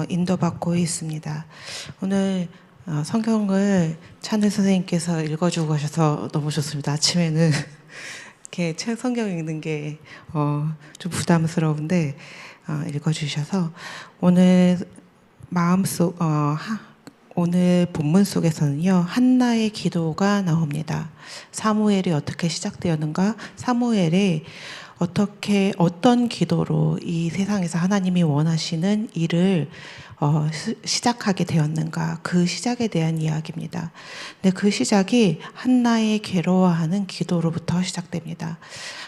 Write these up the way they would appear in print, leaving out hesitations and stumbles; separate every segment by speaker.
Speaker 1: 인도받고 있습니다. 오늘 성경을 찬을 선생님께서 읽어주고 가셔서 너무 좋습니다. 아침에는 이렇게 책 성경 읽는 게 좀 부담스러운데 읽어주셔서 오늘 오늘 본문 속에서는요, 한나의 기도가 나옵니다. 사무엘이 어떻게 시작되었는가? 사무엘이 어떤 기도로 이 세상에서 하나님이 원하시는 일을 시작하게 되었는가? 그 시작에 대한 이야기입니다. 근데 그 시작이 한나의 괴로워하는 기도로부터 시작됩니다.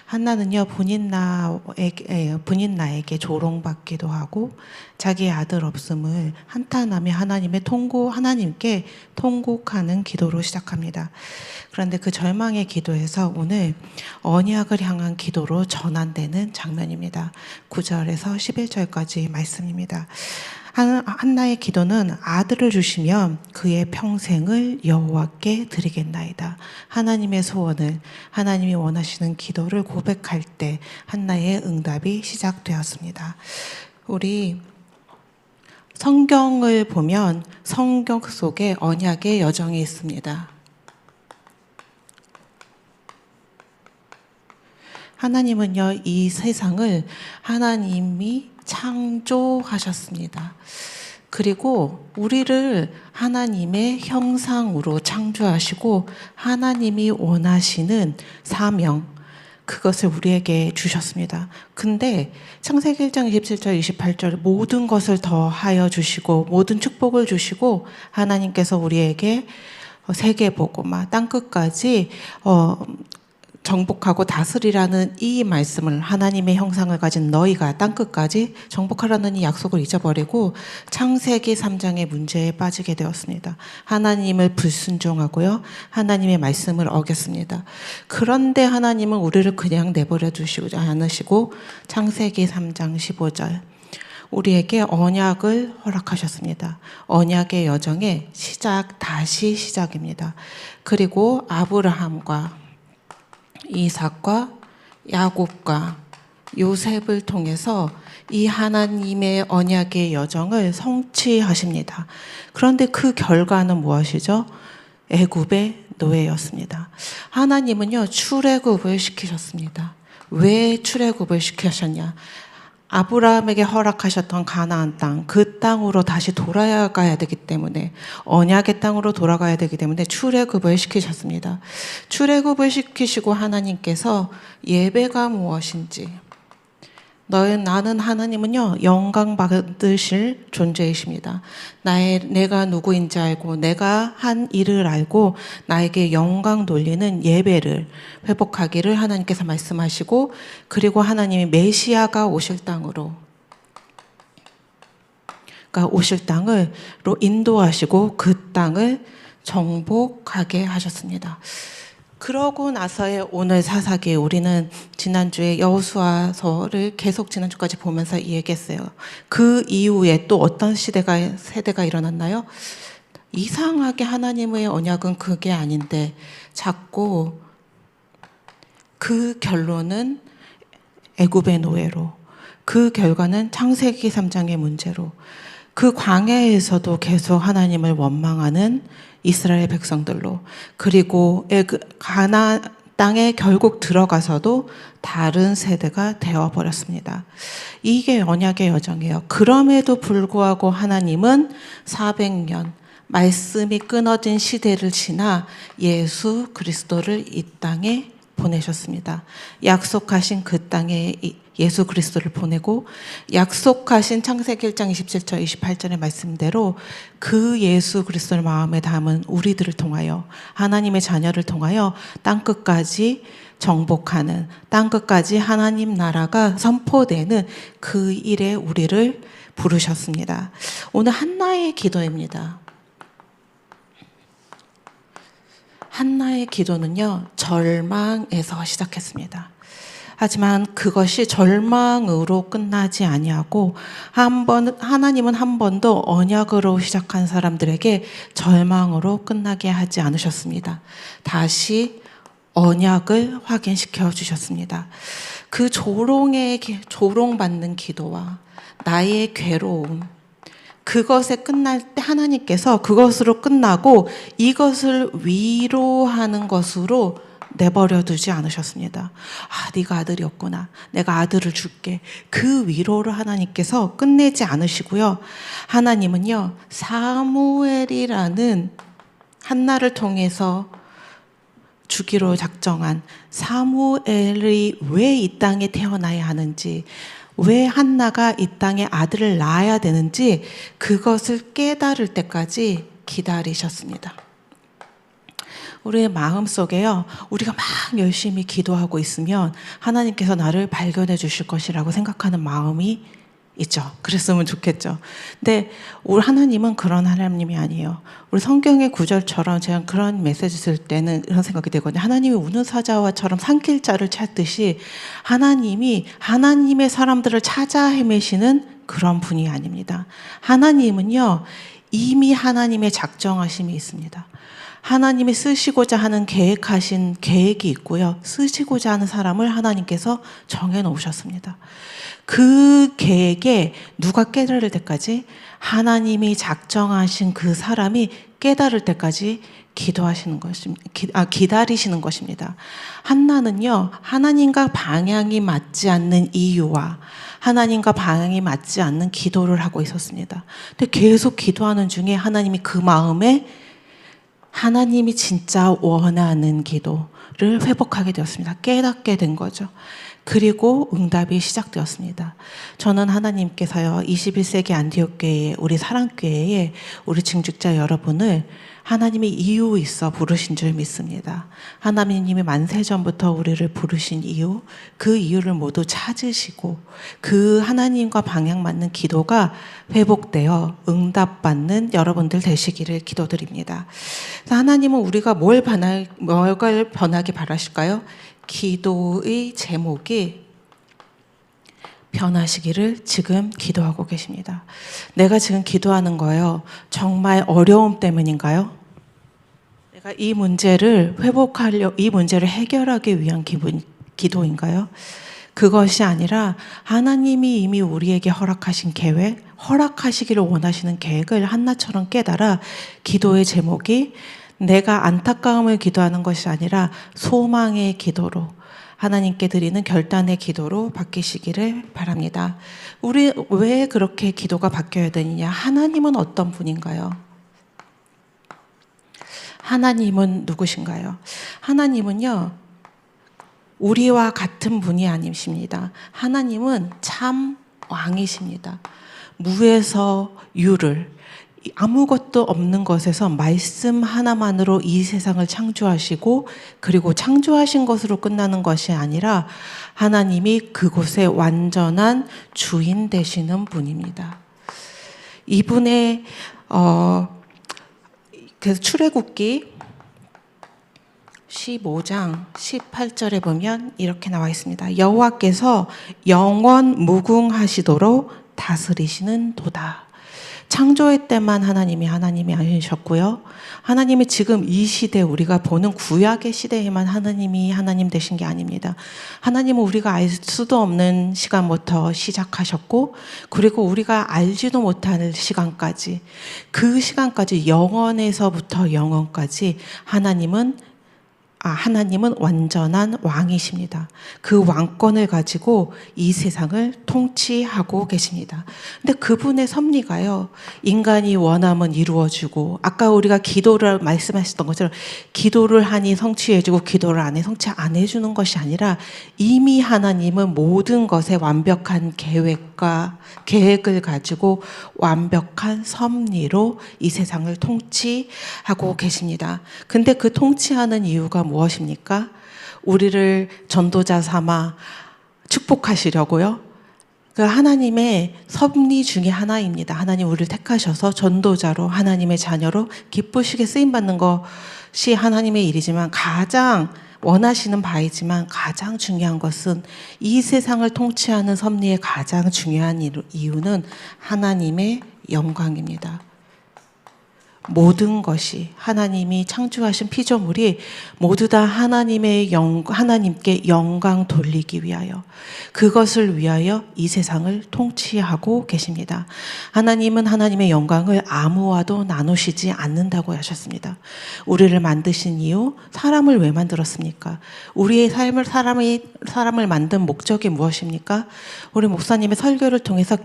Speaker 1: 한나는요, 본인 나에게 조롱받기도 하고 자기 아들 없음을 한탄하며 하나님께 통곡하는 기도로 시작합니다. 그런데 그 절망의 기도에서 오늘 언약을 향한 기도로 전환되는 장면입니다. 9절에서 11절까지 말씀입니다. 한나의 기도는 아들을 주시면 그의 평생을 여호와께 드리겠나이다. 하나님의 소원을, 하나님이 원하시는 기도를 고백할 때 한나의 응답이 시작되었습니다. 우리 성경을 보면 성경 속에 언약의 여정이 있습니다. 하나님은요, 이 세상을 하나님이 창조하셨습니다. 그리고 우리를 하나님의 형상으로 창조하시고 하나님이 원하시는 사명, 그것을 우리에게 주셨습니다. 근데 창세기 1장 27절 28절 모든 것을 더하여 주시고 모든 축복을 주시고 하나님께서 우리에게 세계 복음화 땅끝까지 정복하고 다스리라는 이 말씀을, 하나님의 형상을 가진 너희가 땅끝까지 정복하라는 이 약속을 잊어버리고 창세기 3장의 문제에 빠지게 되었습니다. 하나님을 불순종하고요, 하나님의 말씀을 어겼습니다. 그런데 하나님은 우리를 그냥 내버려 두시지 않으시고 창세기 3장 15절 우리에게 언약을 허락하셨습니다. 언약의 여정의 다시 시작입니다. 그리고 아브라함과 이삭과 야곱과 요셉을 통해서 이 하나님의 언약의 여정을 성취하십니다. 그런데 그 결과는 무엇이죠? 애굽의 노예였습니다. 하나님은요, 출애굽을 시키셨습니다. 왜 출애굽을 시키셨냐? 아브라함에게 허락하셨던 가나안 땅, 그 땅으로 다시 돌아가야 되기 때문에, 언약의 땅으로 돌아가야 되기 때문에 출애굽을 시키셨습니다. 출애굽을 시키시고 하나님께서 예배가 무엇인지, 나는 하나님은요, 영광 받으실 존재이십니다. 내가 누구인지 알고 내가 한 일을 알고 나에게 영광 돌리는 예배를 회복하기를 하나님께서 말씀하시고, 그리고 하나님이 메시아가 오실 땅으로 인도하시고 그 땅을 정복하게 하셨습니다. 그러고 나서의 오늘 사사기, 우리는 지난주에 여호수아서를 계속 지난주까지 보면서 얘기했어요. 그 이후에 또 어떤 세대가 일어났나요? 이상하게 하나님의 언약은 그게 아닌데 자꾸 그 결론은 애굽의 노예로, 그 결과는 창세기 3장의 문제로, 그 광야에서도 계속 하나님을 원망하는 이스라엘 백성들로, 그리고 가나안 땅에 결국 들어가서도 다른 세대가 되어버렸습니다. 이게 언약의 여정이에요. 그럼에도 불구하고 하나님은 400년 말씀이 끊어진 시대를 지나 예수 그리스도를 이 땅에 보내셨습니다. 약속하신 그 땅에 예수 그리스도를 보내고, 약속하신 창세기 1장 27절 28절의 말씀대로 그 예수 그리스도를 마음에 담은 우리들을 통하여, 하나님의 자녀를 통하여 땅끝까지 정복하는, 땅끝까지 하나님 나라가 선포되는 그 일에 우리를 부르셨습니다. 오늘 한나의 기도입니다. 한나의 기도는요, 절망에서 시작했습니다. 하지만 그것이 절망으로 끝나지 아니하고, 하나님은 한 번도 언약으로 시작한 사람들에게 절망으로 끝나게 하지 않으셨습니다. 다시 언약을 확인시켜 주셨습니다. 그 조롱받는 기도와 나의 괴로움, 그것에 끝날 때 하나님께서 그것으로 끝나고 이것을 위로하는 것으로 내버려 두지 않으셨습니다. 아, 네가 아들이었구나. 내가 아들을 줄게. 그 위로를 하나님께서 끝내지 않으시고요. 하나님은요, 사무엘이라는 한나를 통해서 주기로 작정한 사무엘이 왜 이 땅에 태어나야 하는지, 왜 한나가 이 땅에 아들을 낳아야 되는지 그것을 깨달을 때까지 기다리셨습니다. 우리의 마음속에요, 우리가 막 열심히 기도하고 있으면 하나님께서 나를 발견해 주실 것이라고 생각하는 마음이 있죠. 그랬으면 좋겠죠. 근데 우리 하나님은 그런 하나님이 아니에요. 우리 성경의 구절처럼 제가 그런 메시지 쓸 때는 이런 생각이 되거든요. 하나님이 우는 사자와처럼 산길 자를 찾듯이 하나님이 하나님의 사람들을 찾아 헤매시는 그런 분이 아닙니다. 하나님은요, 이미 하나님의 작정하심이 있습니다. 하나님이 쓰시고자 하는 계획하신 계획이 있고요. 쓰시고자 하는 사람을 하나님께서 정해 놓으셨습니다. 그 계획에 누가 깨달을 때까지, 하나님이 작정하신 그 사람이 깨달을 때까지 기도하시는 것입니다. 기다리시는 것입니다. 한나는요, 하나님과 방향이 맞지 않는 이유와 하나님과 방향이 맞지 않는 기도를 하고 있었습니다. 근데 계속 기도하는 중에 하나님이 그 마음에 하나님이 진짜 원하는 기도를 회복하게 되었습니다. 깨닫게 된 거죠. 그리고 응답이 시작되었습니다. 저는 하나님께서요, 21세기 안디옥 교회, 우리 사랑교회에 우리 증직자 여러분을 하나님이 이유 있어 부르신 줄 믿습니다. 하나님이 만세전부터 우리를 부르신 이유, 그 이유를 모두 찾으시고 그 하나님과 방향 맞는 기도가 회복되어 응답받는 여러분들 되시기를 기도드립니다. 하나님은 우리가 뭘 변하게 바라실까요? 기도의 제목이 변하시기를 지금 기도하고 계십니다. 내가 지금 기도하는 거예요, 정말 어려움 때문인가요? 내가 이 문제를 이 문제를 해결하기 위한 기도인가요? 그것이 아니라 하나님이 이미 우리에게 허락하신 계획, 허락하시기를 원하시는 계획을 한나처럼 깨달아 기도의 제목이 내가 안타까움을 기도하는 것이 아니라 소망의 기도로, 하나님께 드리는 결단의 기도로 바뀌시기를 바랍니다. 우리 왜 그렇게 기도가 바뀌어야 되느냐? 하나님은 어떤 분인가요? 하나님은 누구신가요? 하나님은요, 우리와 같은 분이 아니십니다. 하나님은 참 왕이십니다. 무에서 유를, 아무것도 없는 것에서 말씀 하나만으로 이 세상을 창조하시고, 그리고 창조하신 것으로 끝나는 것이 아니라 하나님이 그곳의 완전한 주인 되시는 분입니다. 이분의 그래서 출애굽기 15장 18절에 보면 이렇게 나와 있습니다. 여호와께서 영원 무궁하시도록 다스리시는 도다. 창조의 때만 하나님이 아니셨고요. 하나님이 지금 이 시대, 우리가 보는 구약의 시대에만 하나님이 하나님 되신 게 아닙니다. 하나님은 우리가 알 수도 없는 시간부터 시작하셨고, 그리고 우리가 알지도 못할 시간까지, 그 시간까지, 영원에서부터 영원까지 하나님은 완전한 왕이십니다. 그 왕권을 가지고 이 세상을 통치하고 계십니다. 근데 그분의 섭리가요, 인간이 원하면 이루어주고, 아까 우리가 기도를 말씀하셨던 것처럼 기도를 하니 성취해주고 기도를 안 해 성취 안 해주는 것이 아니라, 이미 하나님은 모든 것에 완벽한 계획을 가지고 완벽한 섭리로 이 세상을 통치하고 계십니다. 근데 그 통치하는 이유가 무엇입니까? 우리를 전도자 삼아 축복하시려고요. 그 하나님의 섭리 중에 하나입니다. 하나님 우리를 택하셔서 전도자로, 하나님의 자녀로 기쁘시게 쓰임받는 것이 하나님의 일이지만, 가장 원하시는 바이지만 가장 중요한 것은, 이 세상을 통치하는 섭리의 가장 중요한 이유는 하나님의 영광입니다. 모든 것이 하나님이 창조하신 피조물이 모두 다 하나님께 영광 돌리기 위하여, 그것을 위하여 이 세상을 통치하고 계십니다. 하나님은 하나님의 영광을 아무와도 나누시지 않는다고 하셨습니다. 우리를 만드신 이유, 사람을 왜 만들었습니까? 우리의 사람을 만든 목적이 무엇입니까? 우리 목사님의 설교를 통해서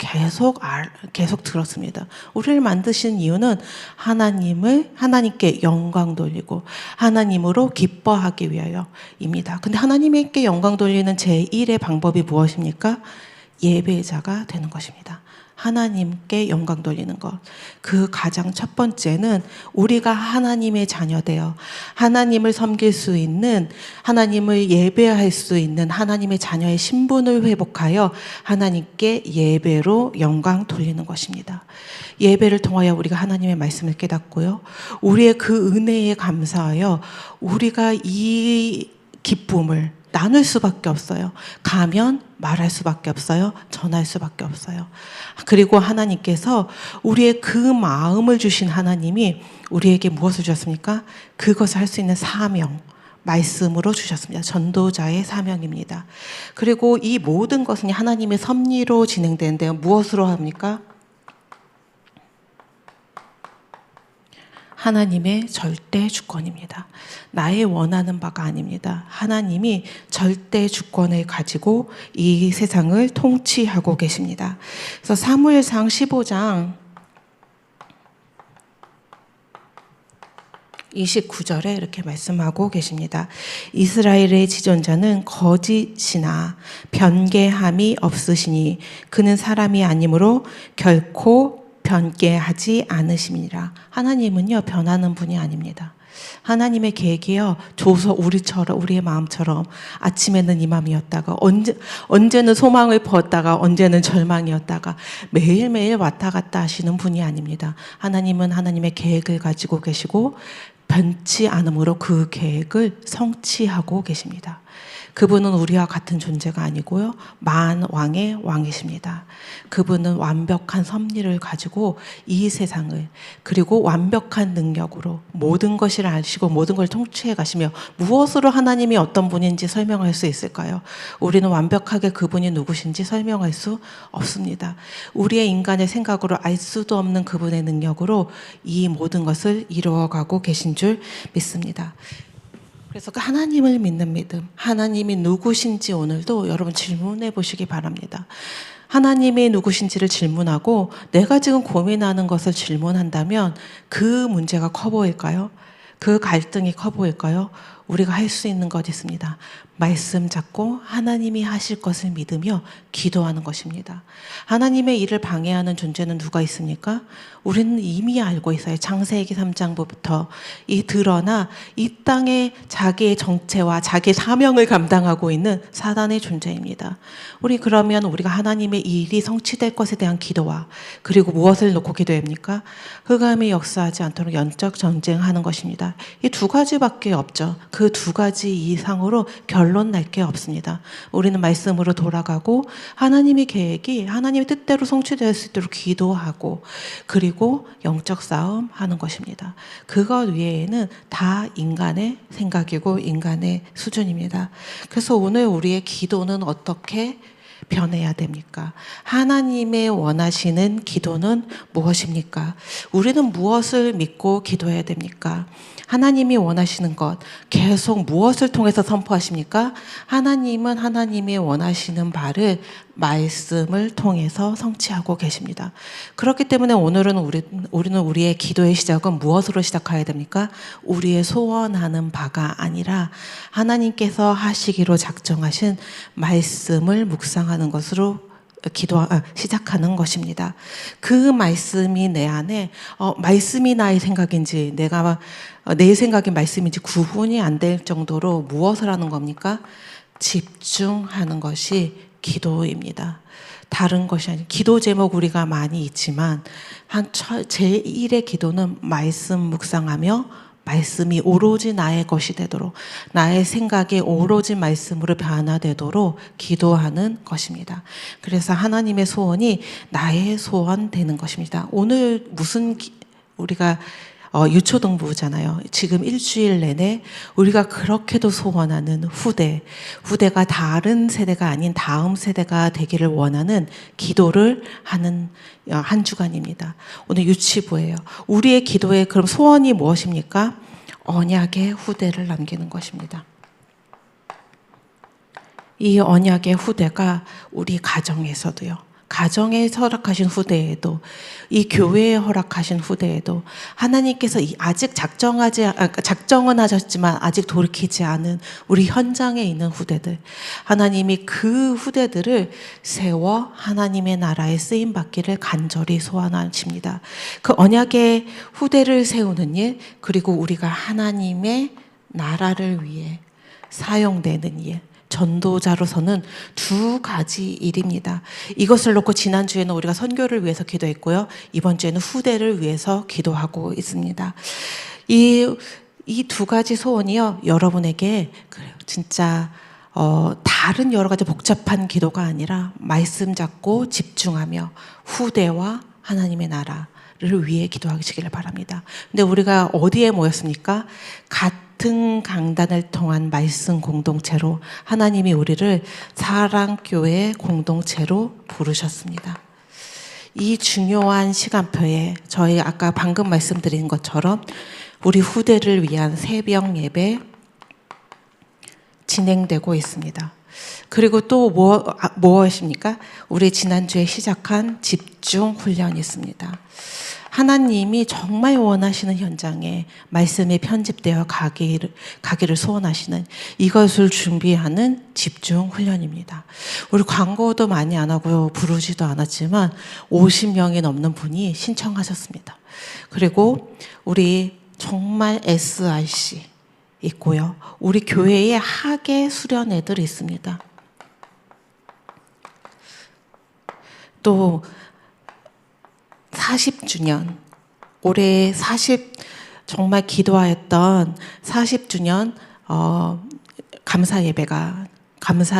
Speaker 1: 계속 들었습니다. 우리를 만드신 이유는 하나님께 영광 돌리고 하나님으로 기뻐하기 위하여입니다. 근데 하나님께 영광 돌리는 제1의 방법이 무엇입니까? 예배자가 되는 것입니다. 하나님께 영광 돌리는 것. 그 가장 첫 번째는 우리가 하나님의 자녀되어 하나님을 섬길 수 있는, 하나님을 예배할 수 있는 하나님의 자녀의 신분을 회복하여 하나님께 예배로 영광 돌리는 것입니다. 예배를 통하여 우리가 하나님의 말씀을 깨닫고요, 우리의 그 은혜에 감사하여 우리가 이 기쁨을 나눌 수밖에 없어요. 가면 말할 수밖에 없어요. 전할 수밖에 없어요. 그리고 하나님께서 우리의 그 마음을 주신 하나님이 우리에게 무엇을 주셨습니까? 그것을 할 수 있는 사명, 말씀으로 주셨습니다. 전도자의 사명입니다. 그리고 이 모든 것은 하나님의 섭리로 진행되는데요. 무엇으로 합니까? 하나님의 절대 주권입니다. 나의 원하는 바가 아닙니다. 하나님이 절대 주권을 가지고 이 세상을 통치하고 계십니다. 그래서 사무엘상 15장 29절에 이렇게 말씀하고 계십니다. 이스라엘의 지존자는 거짓이나 변개함이 없으시니 그는 사람이 아니므로 결코 변개하지 않으심이니라. 하나님은요, 변하는 분이 아닙니다. 하나님의 계획이요, 우리의 마음처럼 아침에는 이 마음이었다가 언제는 소망을 부었다가 언제는 절망이었다가 매일매일 왔다 갔다 하시는 분이 아닙니다. 하나님은 하나님의 계획을 가지고 계시고 변치 않으므로 그 계획을 성취하고 계십니다. 그분은 우리와 같은 존재가 아니고요, 만왕의 왕이십니다. 그분은 완벽한 섭리를 가지고 이 세상을, 그리고 완벽한 능력으로 모든 것을 아시고 모든 걸 통치해 가시며, 무엇으로 하나님이 어떤 분인지 설명할 수 있을까요? 우리는 완벽하게 그분이 누구신지 설명할 수 없습니다. 우리의 인간의 생각으로 알 수도 없는 그분의 능력으로 이 모든 것을 이루어가고 계신 줄 믿습니다. 그래서 그 하나님을 믿는 믿음, 하나님이 누구신지 오늘도 여러분 질문해 보시기 바랍니다. 하나님이 누구신지를 질문하고 내가 지금 고민하는 것을 질문한다면 그 문제가 커 보일까요? 그 갈등이 커 보일까요? 우리가 할 수 있는 것 있습니다. 말씀 잡고 하나님이 하실 것을 믿으며 기도하는 것입니다. 하나님의 일을 방해하는 존재는 누가 있습니까? 우리는 이미 알고 있어요. 창세기 3장부터 드러나 이 땅에 자기의 정체와 자기의 사명을 감당하고 있는 사단의 존재입니다. 그러면 우리가 하나님의 일이 성취될 것에 대한 기도와, 그리고 무엇을 놓고 기도합니까? 흑암이 역사하지 않도록 영적 전쟁하는 것입니다. 이 두 가지밖에 없죠. 그 두 가지 이상으로 결론 날 게 없습니다. 우리는 말씀으로 돌아가고 하나님의 계획이 하나님의 뜻대로 성취될 수 있도록 기도하고, 그리고 영적 싸움 하는 것입니다. 그것 외에는 다 인간의 생각이고 인간의 수준입니다. 그래서 오늘 우리의 기도는 어떻게 변해야 됩니까? 하나님의 원하시는 기도는 무엇입니까? 우리는 무엇을 믿고 기도해야 됩니까? 하나님이 원하시는 것 계속 무엇을 통해서 선포하십니까? 하나님은 하나님이 원하시는 바를 말씀을 통해서 성취하고 계십니다. 그렇기 때문에 오늘은 우리는 우리의 기도의 시작은 무엇으로 시작해야 됩니까? 우리의 소원하는 바가 아니라 하나님께서 하시기로 작정하신 말씀을 묵상하는 것으로 시작하는 것입니다. 그 말씀이 내 안에 말씀이 나의 생각인지 내 생각이 말씀인지 구분이 안 될 정도로 무엇을 하는 겁니까? 집중하는 것이 기도입니다. 다른 것이 아니라, 기도 제목 우리가 많이 있지만 제1의 기도는 말씀 묵상하며 말씀이 오로지 나의 것이 되도록, 나의 생각이 오로지 말씀으로 변화되도록 기도하는 것입니다. 그래서 하나님의 소원이 나의 소원 되는 것입니다. 오늘 우리가 유초등부잖아요. 지금 일주일 내내 우리가 그렇게도 소원하는 후대가 다른 세대가 아닌 다음 세대가 되기를 원하는 기도를 하는 한 주간입니다. 오늘 유치부예요. 우리의 기도의 그럼 소원이 무엇입니까? 언약의 후대를 남기는 것입니다. 이 언약의 후대가 우리 가정에서도요. 가정에 허락하신 후대에도, 이 교회에 허락하신 후대에도 하나님께서 아직 작정은 하셨지만 아직 돌이키지 않은 우리 현장에 있는 후대들, 하나님이 그 후대들을 세워 하나님의 나라에 쓰임 받기를 간절히 소원하십니다. 그 언약의 후대를 세우는 일, 그리고 우리가 하나님의 나라를 위해 사용되는 일, 전도자로서는 두 가지 일입니다. 이것을 놓고 지난주에는 우리가 선교를 위해서 기도했고요. 이번 주에는 후대를 위해서 기도하고 있습니다. 이 두 가지 소원이요. 여러분에게 진짜 다른 여러 가지 복잡한 기도가 아니라 말씀 잡고 집중하며 후대와 하나님의 나라를 위해 기도하시기를 바랍니다. 근데 우리가 어디에 모였습니까? 같은 강단을 통한 말씀 공동체로 하나님이 우리를 사랑교회 공동체로 부르셨습니다. 이 중요한 시간표에 저희 아까 방금 말씀드린 것처럼 우리 후대를 위한 새벽 예배 진행되고 있습니다. 그리고 또 무엇입니까? 우리 지난주에 시작한 집중 훈련이 있습니다. 하나님이 정말 원하시는 현장에 말씀이 편집되어 가기를 소원하시는 이것을 준비하는 집중 훈련입니다. 우리 광고도 많이 안 하고요. 부르지도 않았지만 50명이 넘는 분이 신청하셨습니다. 그리고 우리 정말 SRC 있고요. 우리 교회에 학예 수련회들 있습니다. 또 40주년, 올해 정말 기도하였던 40주년 감사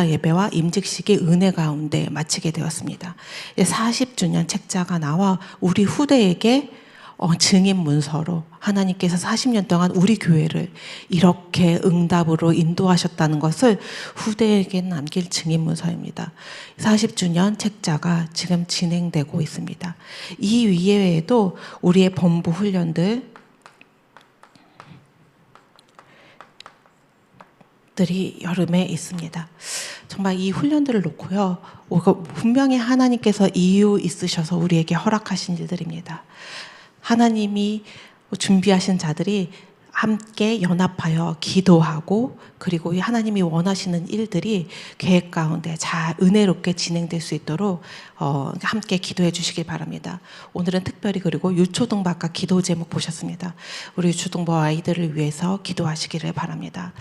Speaker 1: 예배와 임직식이 은혜 가운데 마치게 되었습니다. 40주년 책자가 나와 우리 후대에게 증인 문서로 하나님께서 40년 동안 우리 교회를 이렇게 응답으로 인도하셨다는 것을 후대에게 남길 증인 문서입니다. 40주년 책자가 지금 진행되고 있습니다. 이 이외에도 우리의 본부 훈련들이 여름에 있습니다. 정말 이 훈련들을 놓고요. 분명히 하나님께서 이유 있으셔서 우리에게 허락하신 일들입니다. 하나님이 준비하신 자들이 함께 연합하여 기도하고 그리고 하나님이 원하시는 일들이 계획 가운데 잘 은혜롭게 진행될 수 있도록 함께 기도해 주시길 바랍니다. 오늘은 특별히 그리고 유초등부 아까 기도 제목 보셨습니다. 우리 유초등부 아이들을 위해서 기도하시기를 바랍니다.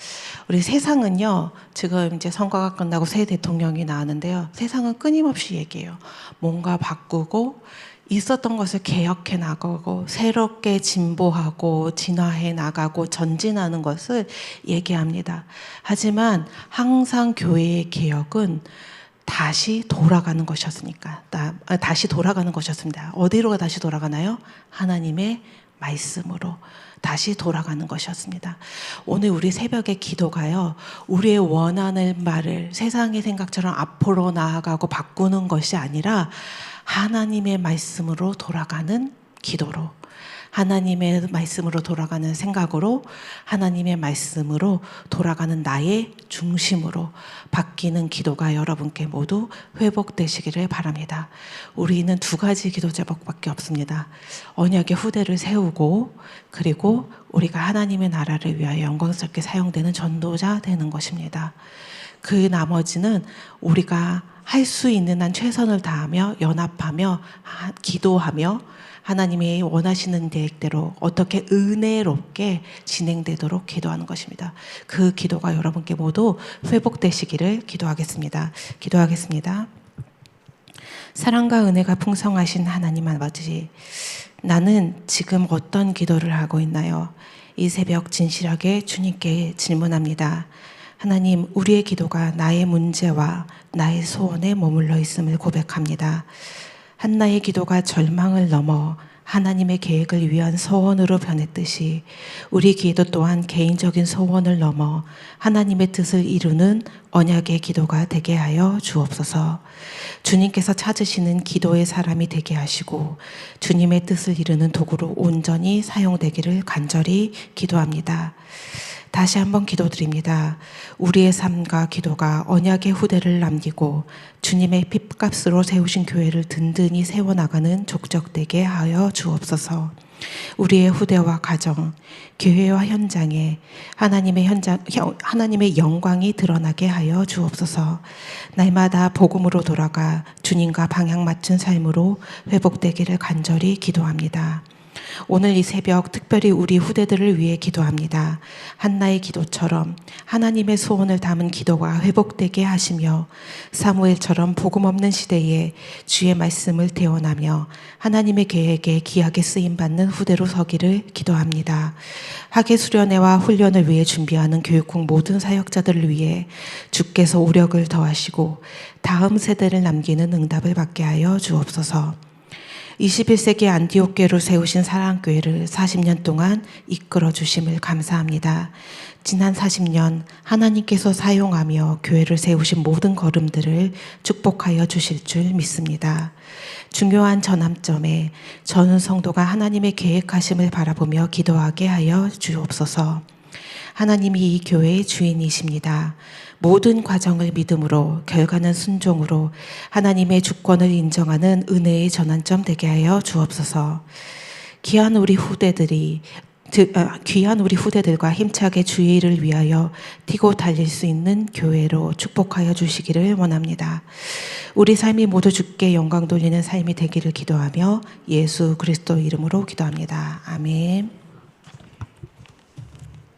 Speaker 1: 우리 세상은요, 지금 이제 선거가 끝나고 새 대통령이 나왔는데요. 세상은 끊임없이 얘기해요. 뭔가 바꾸고 있었던 것을 개혁해 나가고 새롭게 진보하고 진화해 나가고 전진하는 것을 얘기합니다. 하지만 항상 교회의 개혁은 다시 돌아가는 것이었습니다. 어디로 다시 돌아가나요? 하나님의 말씀으로 다시 돌아가는 것이었습니다. 오늘 우리 새벽의 기도가요, 우리의 원하는 말을 세상의 생각처럼 앞으로 나아가고 바꾸는 것이 아니라 하나님의 말씀으로 돌아가는 기도로, 하나님의 말씀으로 돌아가는 생각으로, 하나님의 말씀으로 돌아가는 나의 중심으로 바뀌는 기도가 여러분께 모두 회복되시기를 바랍니다. 우리는 두 가지 기도 제목밖에 없습니다. 언약의 후대를 세우고 그리고 우리가 하나님의 나라를 위하여 영광스럽게 사용되는 전도자 되는 것입니다. 그 나머지는 우리가 할 수 있는 한 최선을 다하며 연합하며 기도하며 하나님이 원하시는 계획대로 어떻게 은혜롭게 진행되도록 기도하는 것입니다. 그 기도가 여러분께 모두 회복되시기를 기도하겠습니다. 기도하겠습니다. 사랑과 은혜가 풍성하신 하나님 아버지, 나는 지금 어떤 기도를 하고 있나요? 이 새벽 진실하게 주님께 질문합니다. 하나님, 우리의 기도가 나의 문제와 나의 소원에 머물러 있음을 고백합니다. 한나의 기도가 절망을 넘어 하나님의 계획을 위한 소원으로 변했듯이 우리 기도 또한 개인적인 소원을 넘어 하나님의 뜻을 이루는 언약의 기도가 되게 하여 주옵소서. 주님께서 찾으시는 기도의 사람이 되게 하시고 주님의 뜻을 이루는 도구로 온전히 사용되기를 간절히 기도합니다. 다시 한번 기도드립니다. 우리의 삶과 기도가 언약의 후대를 남기고 주님의 핏값으로 세우신 교회를 든든히 세워나가는 족적되게 하여 주옵소서. 우리의 후대와 가정, 교회와 현장에 하나님의 영광이 드러나게 하여 주옵소서. 날마다 복음으로 돌아가 주님과 방향 맞춘 삶으로 회복되기를 간절히 기도합니다. 오늘 이 새벽 특별히 우리 후대들을 위해 기도합니다. 한나의 기도처럼 하나님의 소원을 담은 기도가 회복되게 하시며 사무엘처럼 복음 없는 시대에 주의 말씀을 태어나며 하나님의 계획에 귀하게 쓰임받는 후대로 서기를 기도합니다. 학예 수련회와 훈련을 위해 준비하는 교육국 모든 사역자들을 위해 주께서 오력을 더하시고 다음 세대를 남기는 응답을 받게 하여 주옵소서. 21세기 안디옥 교회를 세우신 사랑교회를 40년 동안 이끌어 주심을 감사합니다. 지난 40년 하나님께서 사용하며 교회를 세우신 모든 걸음들을 축복하여 주실 줄 믿습니다. 중요한 전환점에 전 성도가 하나님의 계획하심을 바라보며 기도하게 하여 주옵소서. 하나님이 이 교회의 주인이십니다. 모든 과정을 믿음으로 결과는 순종으로 하나님의 주권을 인정하는 은혜의 전환점 되게 하여 주옵소서. 귀한 우리 후대들과 힘차게 주의 일을 위하여 뛰고 달릴 수 있는 교회로 축복하여 주시기를 원합니다. 우리 삶이 모두 주께 영광 돌리는 삶이 되기를 기도하며 예수 그리스도 이름으로 기도합니다. 아멘.